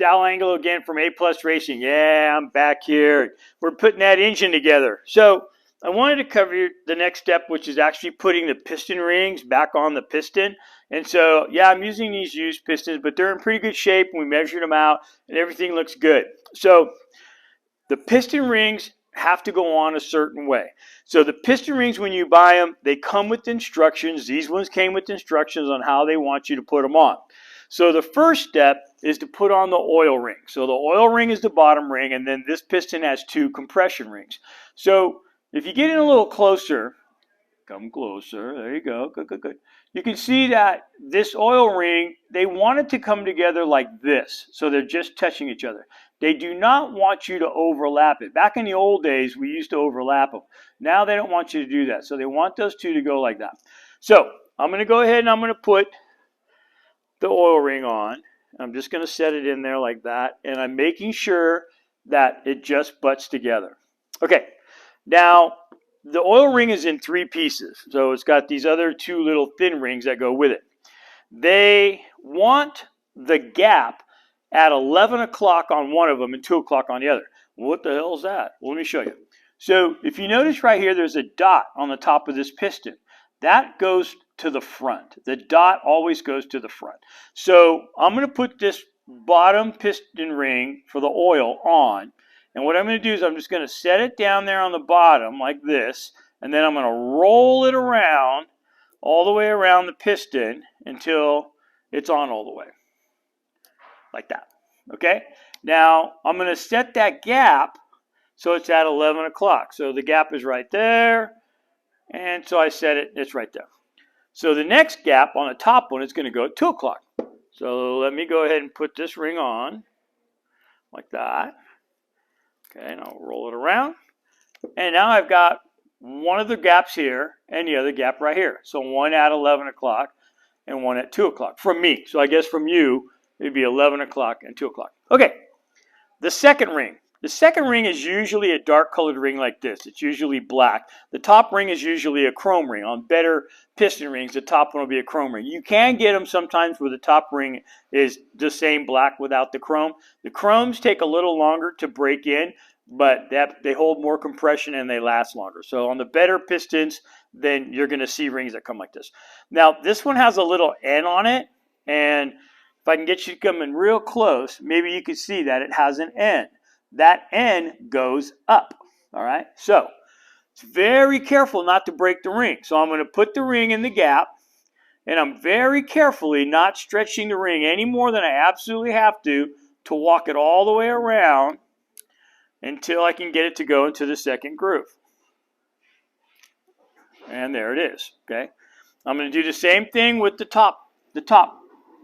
Dal Angelo again from A Plus Racing. Yeah, I'm back here. We're putting that engine together. So I wanted to cover the next step, which is actually putting the piston rings back on the piston. And so, yeah, I'm using these used pistons, but they're in pretty good shape. We measured them out, and everything looks good. So the piston rings have to go on a certain way. So the piston rings, when you buy them, they come with instructions. These ones came with instructions on how they want you to put them on. So the first step is to put on the oil ring. So the oil ring is the bottom ring, and then this piston has 2 compression rings. So if you get in a little closer, come closer, there you go, good, good, good. You can see that this oil ring, they want it to come together like this. So they're just touching each other. They do not want you to overlap it. Back in the old days, we used to overlap them. Now they don't want you to do that. So they want those 2 to go like that. So I'm going to go ahead and I'm going to put the oil ring on. I'm just going to set it in there like that, and I'm making sure that it just butts together. Okay, now the oil ring is in 3 pieces, so it's got these other 2 little thin rings that go with it. They want the gap at 11 o'clock on one of them and 2 o'clock on the other. What the hell is that? Well, let me show you. So if you notice right here, there's a dot on the top of this piston. That goes to the front. The dot always goes to the front. So I'm going to put this bottom piston ring for the oil on. And what I'm going to do is I'm just going to set it down there on the bottom like this. And then I'm going to roll it around all the way around the piston until it's on all the way. Like that. Okay? Now I'm going to set that gap so it's at 11 o'clock. So the gap is right there. And so I set it, it's right there. So the next gap on the top one is going to go at 2 o'clock. So let me go ahead and put this ring on like that. Okay, and I'll roll it around. And now I've got one of the gaps here and the other gap right here. So one at 11 o'clock and one at 2 o'clock from me. So I guess from you, it'd be 11 o'clock and 2 o'clock. Okay, the second ring. The second ring is usually a dark colored ring like this. It's usually black. The top ring is usually a chrome ring. On better piston rings, the top one will be a chrome ring. You can get them sometimes where the top ring is the same black without the chrome. The chromes take a little longer to break in, but they hold more compression and they last longer. So on the better pistons, then you're going to see rings that come like this. Now, this one has a little N on it, and if I can get you coming real close, maybe you can see that it has an N. That N goes up, all right? So it's very careful not to break the ring. So I'm going to put the ring in the gap, and I'm very carefully not stretching the ring any more than I absolutely have to walk it all the way around until I can get it to go into the second groove. And there it is, okay? I'm going to do the same thing with the top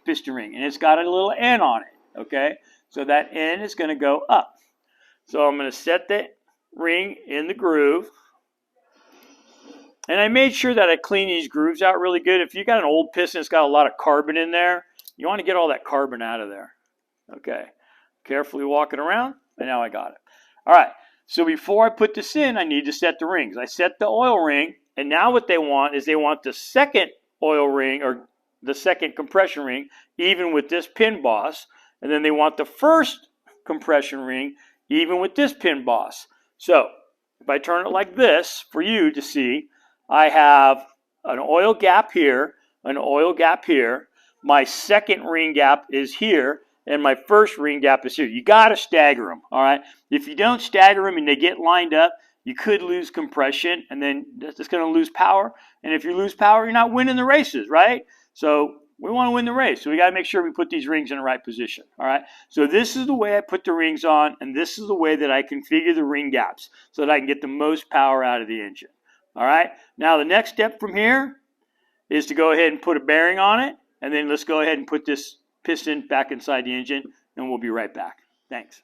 piston ring, and it's got a little N on it, okay? So that N is going to go up. So I'm going to set the ring in the groove. And I made sure that I clean these grooves out really good. If you got an old piston that's got a lot of carbon in there, you want to get all that carbon out of there. Okay. Carefully walk it around, and now I got it. All right. So before I put this in, I need to set the rings. I set the oil ring, and now what they want is they want the second oil ring, or the second compression ring, even with this pin boss. And then they want the first compression ring even with this pin boss. So if I turn it like this for you to see, I have an oil gap here, an oil gap here. My second ring gap is here, and my first ring gap is here. You got to stagger them, all right? If you don't stagger them and they get lined up, you could lose compression, and then it's going to lose power. And if you lose power, you're not winning the races, right? So we want to win the race, so we got to make sure we put these rings in the right position, all right? So this is the way I put the rings on, and this is the way that I configure the ring gaps so that I can get the most power out of the engine, all right? Now the next step from here is to go ahead and put a bearing on it, and then let's go ahead and put this piston back inside the engine, and we'll be right back. Thanks.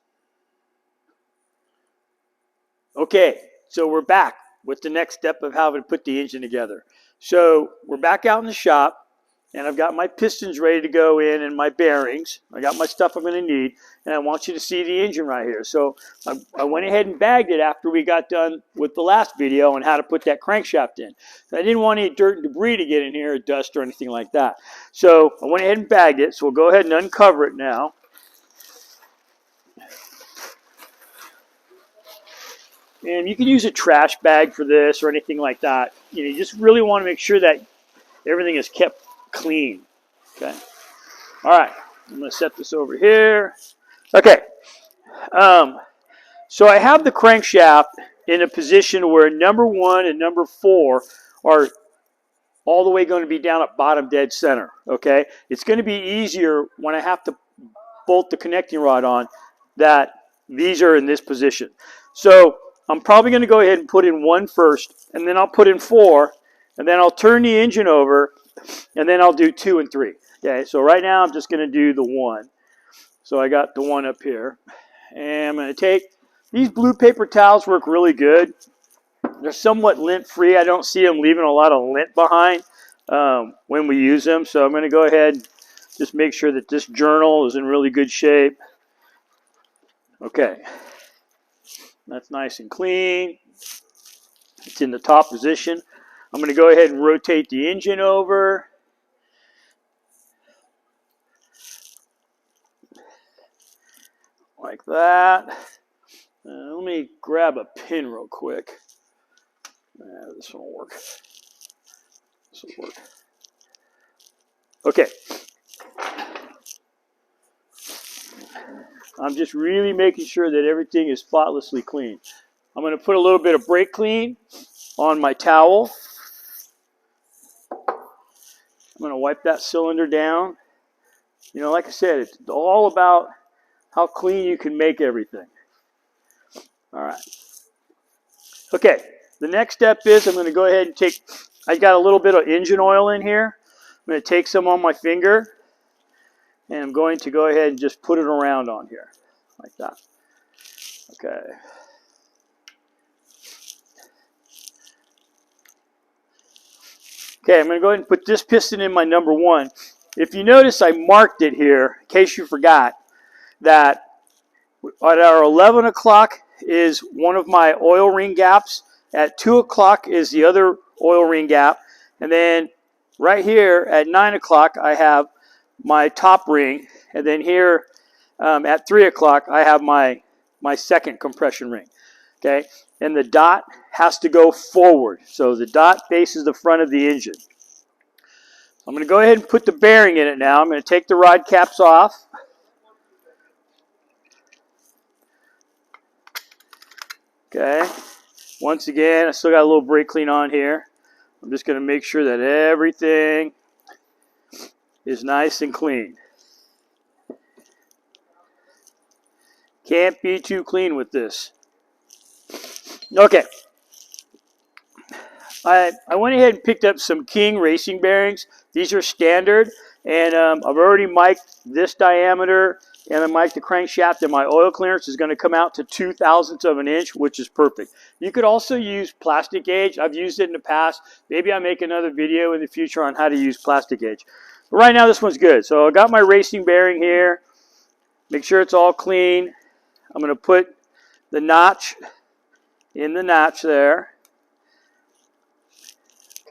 Okay, so we're back with the next step of how to put the engine together. So we're back out in the shop. And I've got my pistons ready to go in and my bearings. I got my stuff I'm going to need. And I want you to see the engine right here. So I went ahead and bagged it after we got done with the last video on how to put that crankshaft in. I didn't want any dirt and debris to get in here, or dust or anything like that. So I went ahead and bagged it. So we'll go ahead and uncover it now. And you can use a trash bag for this or anything like that. You just really want to make sure that everything is kept clean. Okay. All right. I'm going to set this over here. Okay. So I have the crankshaft in a position where number 1 and number 4 are all the way going to be down at bottom dead center. Okay. It's going to be easier when I have to bolt the connecting rod on that these are in this position. So I'm probably going to go ahead and put in 1 first, and then I'll put in 4, and then I'll turn the engine over, and then I'll do 2 and 3. Okay, so right now I'm just going to do the 1. So I got the 1 up here, and I'm going to take these blue paper towels. Work really good. They're somewhat lint free. I don't see them leaving a lot of lint behind when we use them. So I'm going to go ahead and just make sure that this journal is in really good shape. Okay, that's nice and clean. It's in the top position. I'm going to go ahead and rotate the engine over. Like that. Let me grab a pin real quick. This one will work. This will work. Okay. I'm just really making sure that everything is spotlessly clean. I'm going to put a little bit of brake clean on my towel. I'm going to wipe that cylinder down. Like I said, it's all about how clean you can make everything. All right. Okay, the next step is I'm going to go ahead and take, I got a little bit of engine oil in here. I'm going to take some on my finger, and I'm going to go ahead and just put it around on here, like that. Okay. Okay, I'm going to go ahead and put this piston in my number 1. If you notice, I marked it here, in case you forgot, that at our 11 o'clock is one of my oil ring gaps. At 2 o'clock is the other oil ring gap. And then right here at 9 o'clock, I have my top ring. And then here at 3 o'clock, I have my second compression ring. Okay, and the dot has to go forward. So the dot faces the front of the engine. I'm going to go ahead and put the bearing in it now. I'm going to take the rod caps off. Okay, once again, I still got a little brake clean on here. I'm just going to make sure that everything is nice and clean. Can't be too clean with this. Okay. I went ahead and picked up some King racing bearings. These are standard, and I've already mic'd this diameter, and I mic'd the crankshaft, and my oil clearance is going to come out to 2/1000ths of an inch, which is perfect. You could also use plastic gauge. I've used it in the past. Maybe I'll make another video in the future on how to use plastic gauge. But right now, this one's good. So I got my racing bearing here. Make sure it's all clean. I'm going to put the notch in the notch there.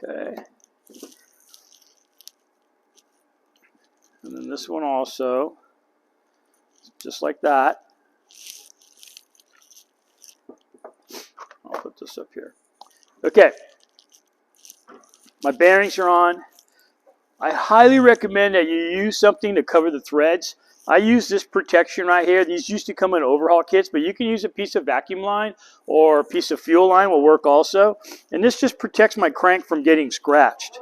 Okay. And then this one also, just like that. I'll put this up here. Okay. My bearings are on. I highly recommend that you use something to cover the threads. I use this protection right here. These used to come in overhaul kits, but you can use a piece of vacuum line or a piece of fuel line will work also. And this just protects my crank from getting scratched.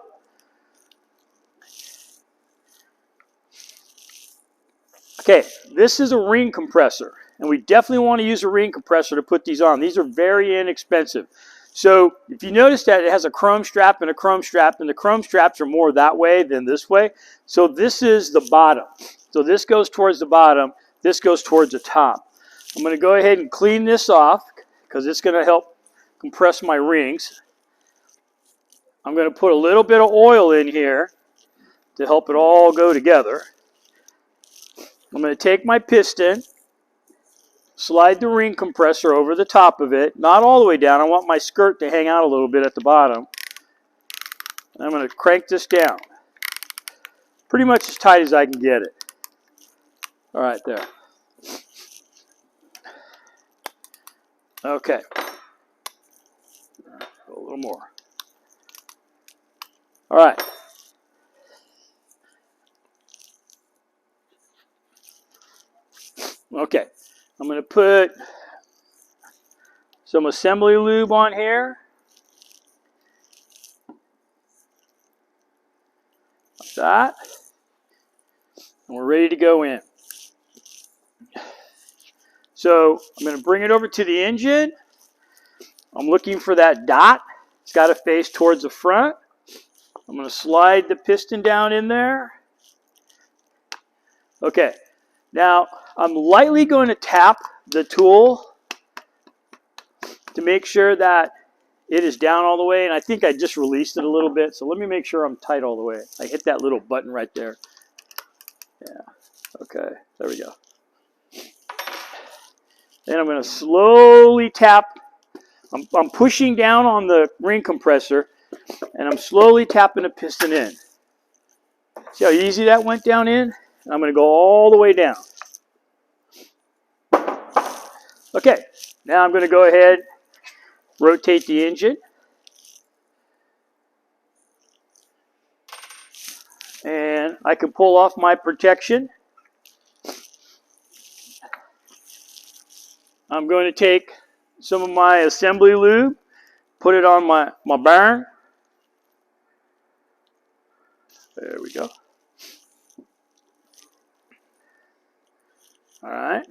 Okay, this is a ring compressor, and we definitely want to use a ring compressor to put these on. These are very inexpensive. So if you notice that it has a chrome strap and a chrome strap, and the chrome straps are more that way than this way. So this is the bottom. So this goes towards the bottom. This goes towards the top. I'm going to go ahead and clean this off because it's going to help compress my rings. I'm going to put a little bit of oil in here to help it all go together. I'm going to take my piston, slide the ring compressor over the top of it, not all the way down. I want my skirt to hang out a little bit at the bottom. And I'm going to crank this down, pretty much as tight as I can get it. All right, there. Okay. little more. All right. Okay. I'm going to put some assembly lube on here. Like that. And we're ready to go in. So I'm going to bring it over to the engine. I'm looking for that dot. It's got to face towards the front. I'm going to slide the piston down in there. Okay. Now I'm lightly going to tap the tool to make sure that it is down all the way. And I think I just released it a little bit. So let me make sure I'm tight all the way. I hit that little button right there. Yeah. Okay. There we go. Then I'm going to slowly tap. I'm pushing down on the ring compressor, and I'm slowly tapping the piston in. See how easy that went down in? And I'm going to go all the way down. Okay, now I'm going to go ahead, rotate the engine. And I can pull off my protection. I'm going to take some of my assembly lube, put it on my bearing. There we go. All right.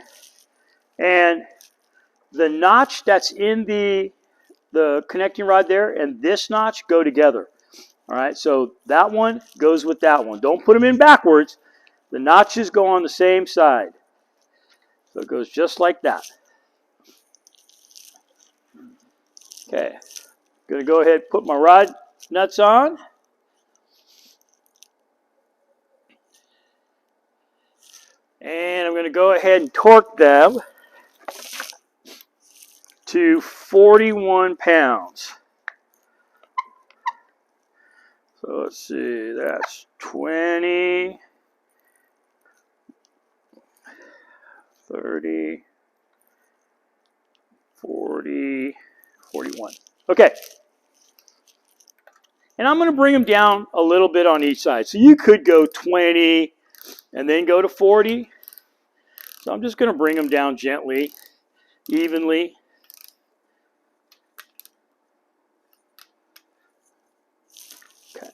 And the notch that's in the connecting rod there and this notch go together. All right, so that one goes with that one. Don't put them in backwards. The notches go on the same side. So it goes just like that. Okay, going to go ahead and put my rod nuts on. And I'm going to go ahead and torque them to 41 pounds. So let's see, that's 20, 30, 40, 41. Okay. And I'm going to bring them down a little bit on each side. So you could go 20 and then go to 40. So I'm just going to bring them down gently, evenly. Okay.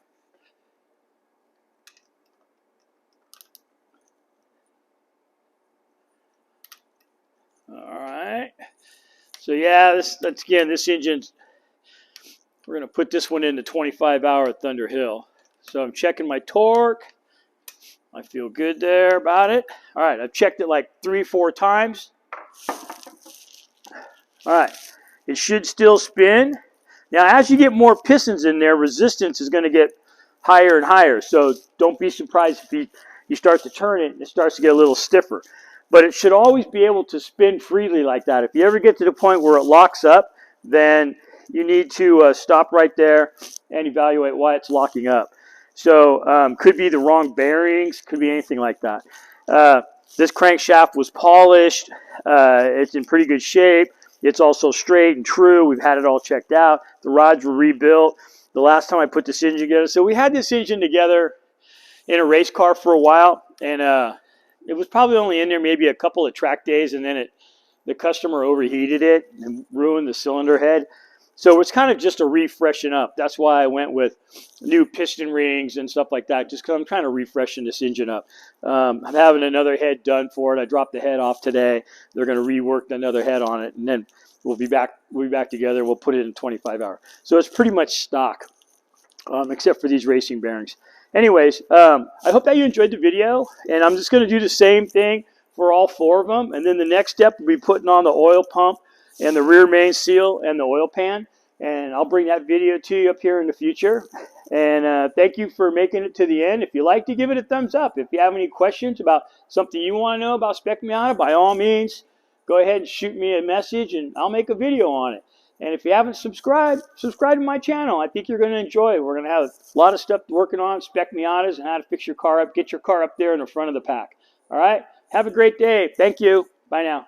All right. So yeah, this engine's, we're going to put this one into 25-hour at Thunder Hill. So I'm checking my torque. I feel good there about it. All right, I've checked it like 3-4 times. All right, it should still spin. Now, as you get more pistons in there, resistance is going to get higher and higher. So don't be surprised if you start to turn it and it starts to get a little stiffer. But it should always be able to spin freely like that. If you ever get to the point where it locks up, then you need to stop right there and evaluate why it's locking up. So could be the wrong bearings, could be anything like that. This crankshaft was polished. It's in pretty good shape. It's also straight and true. We've had it all checked out. The rods were rebuilt the last time I put this engine together. So we had this engine together in a race car for a while, and it was probably only in there maybe a couple of track days, and then the customer overheated it and ruined the cylinder head. So it's kind of just a refreshing up. That's why I went with new piston rings and stuff like that, just because I'm kind of refreshing this engine up. I'm having another head done for it. I dropped the head off today. They're going to rework another head on it, and then we'll be back together. We'll put it in 25-hour. So it's pretty much stock, except for these racing bearings. Anyways, I hope that you enjoyed the video, and I'm just going to do the same thing for all 4 of them, and then the next step will be putting on the oil pump and the rear main seal and the oil pan, and I'll bring that video to you up here in the future. And thank you for making it to the end. If you like to, give it a thumbs up. If you have any questions about something you want to know about Spec Miata, by all means, go ahead and shoot me a message, and I'll make a video on it. And if you haven't subscribed, subscribe to my channel. I think you're going to enjoy it. We're going to have a lot of stuff working on Spec Miatas and how to fix your car up, get your car up there in the front of the pack. All right? Have a great day. Thank you. Bye now.